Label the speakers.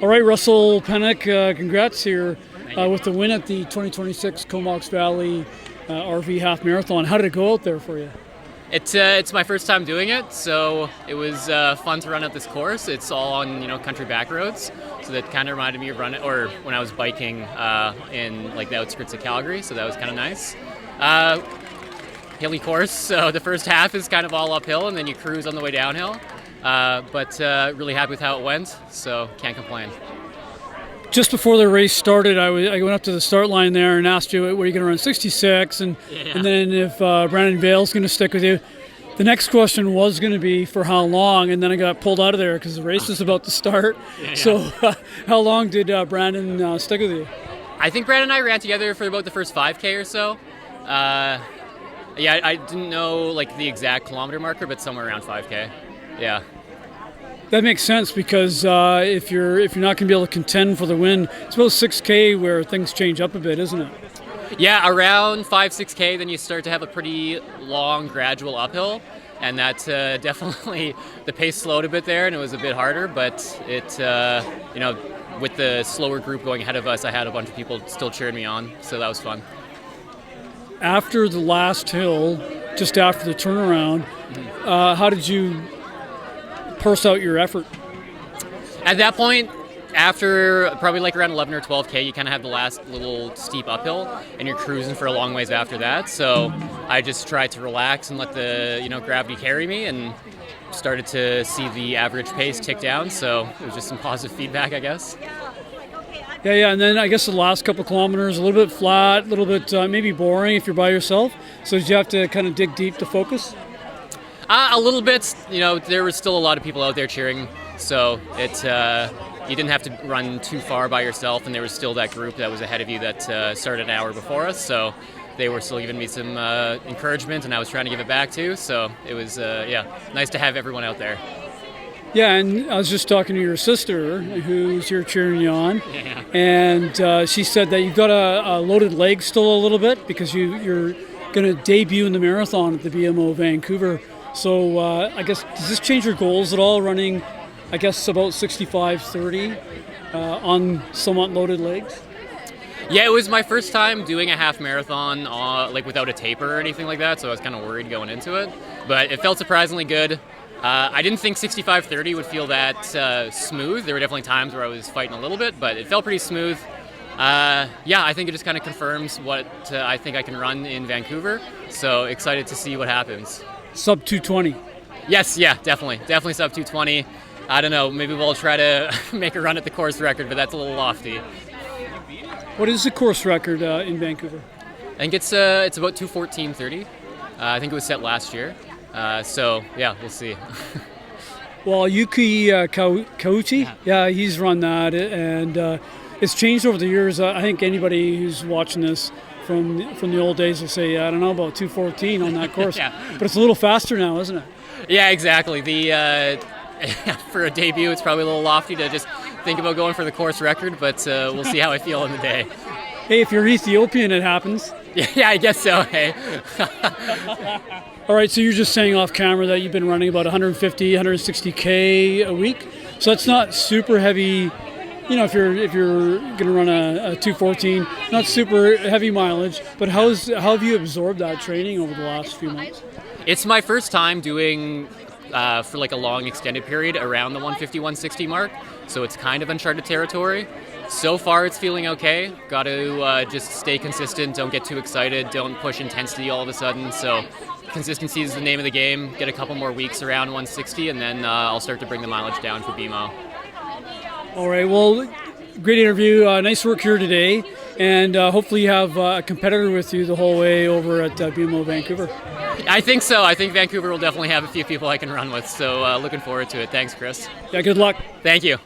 Speaker 1: All right, Russell Pennock, congrats here with the win at the 2026 Comox Valley RV Half Marathon. How did it go out there for you?
Speaker 2: It's my first time doing it, so it was fun to run at this course. It's all on country back roads, so that kind of reminded me of running or when I was biking in like the outskirts of Calgary. So that was kind of nice. Hilly course, so the first half is kind of all uphill, and then you cruise on the way downhill. But really happy with how it went, so can't complain.
Speaker 1: Just before the race started, I went up to the start line there and asked you, were you going to run 66? And then if Brandon Vail's going to stick with you. The next question was going to be for how long, and then I got pulled out of there because the race was about to start. So how long did Brandon stick with you?
Speaker 2: I think Brandon and I ran together for about the first 5K or so. I didn't know like the exact kilometer marker, but somewhere around 5K. Yeah.
Speaker 1: That makes sense because if you're not going to be able to contend for the win, it's about 6K where things change up a bit, isn't it?
Speaker 2: Yeah, around 5-6K, then you start to have a pretty long, gradual uphill, and that definitely the pace slowed a bit there, and it was a bit harder. But it, with the slower group going ahead of us, I had a bunch of people still cheering me on, so that was fun.
Speaker 1: After the last hill, just after the turnaround, how did you purse out your effort?
Speaker 2: At that point, after probably like around 11 or 12K, you kind of have the last little steep uphill, and you're cruising for a long ways after that. So I just tried to relax and let the gravity carry me, and started to see the average pace tick down. So it was just some positive feedback, I guess.
Speaker 1: Yeah, and then I guess the last couple kilometers, a little bit flat, a little bit maybe boring if you're by yourself. So did you have to kind of dig deep to focus?
Speaker 2: A little bit. There was still a lot of people out there cheering, so you didn't have to run too far by yourself, and there was still that group that was ahead of you that started an hour before us, so they were still giving me some encouragement, and I was trying to give it back too, so it was nice to have everyone out there.
Speaker 1: Yeah, and I was just talking to your sister, who's here cheering you on, and she said that you've got a loaded leg still a little bit because you're going to debut in the marathon at the BMO Vancouver. So I guess, does this change your goals at all, running, I guess, about 65-30 on somewhat loaded legs?
Speaker 2: Yeah, it was my first time doing a half marathon without a taper or anything like that, so I was kind of worried going into it. But it felt surprisingly good. I didn't think 65-30 would feel that smooth. There were definitely times where I was fighting a little bit, but it felt pretty smooth. I think it just kind of confirms what I think I can run in Vancouver, so excited to see what happens.
Speaker 1: Sub 220.
Speaker 2: Yes, yeah, definitely sub 220. I don't know, maybe we'll try to make a run at the course record, but that's a little lofty.
Speaker 1: What is the course record in Vancouver?
Speaker 2: I think it's about 2:14:30. I think it was set last year. So yeah, we'll see.
Speaker 1: Well, Yuki Kauchi, he's run that, and it's changed over the years. I think anybody who's watching this from the old days will say, I don't know, about 2:14 on that course. But it's a little faster now, isn't it?
Speaker 2: Yeah, exactly. For a debut, it's probably a little lofty to just think about going for the course record, but we'll see how I feel in the day.
Speaker 1: Hey, if you're Ethiopian, it happens.
Speaker 2: Yeah, I guess so, hey.
Speaker 1: All right, so you're just saying off camera that you've been running about 150, 160K a week. So that's not super heavy. If you're going to run a 2:14, not super heavy mileage, but how have you absorbed that training over the last few months?
Speaker 2: It's my first time doing for like a long extended period around the 150, 160 mark, so it's kind of uncharted territory. So far it's feeling okay. Got to just stay consistent, don't get too excited, don't push intensity all of a sudden, so consistency is the name of the game. Get a couple more weeks around 160, and then I'll start to bring the mileage down for BMO.
Speaker 1: All right, well, great interview. Nice work here today, and hopefully you have a competitor with you the whole way over at BMO Vancouver.
Speaker 2: I think so. I think Vancouver will definitely have a few people I can run with, so looking forward to it. Thanks, Chris.
Speaker 1: Yeah, good luck.
Speaker 2: Thank you.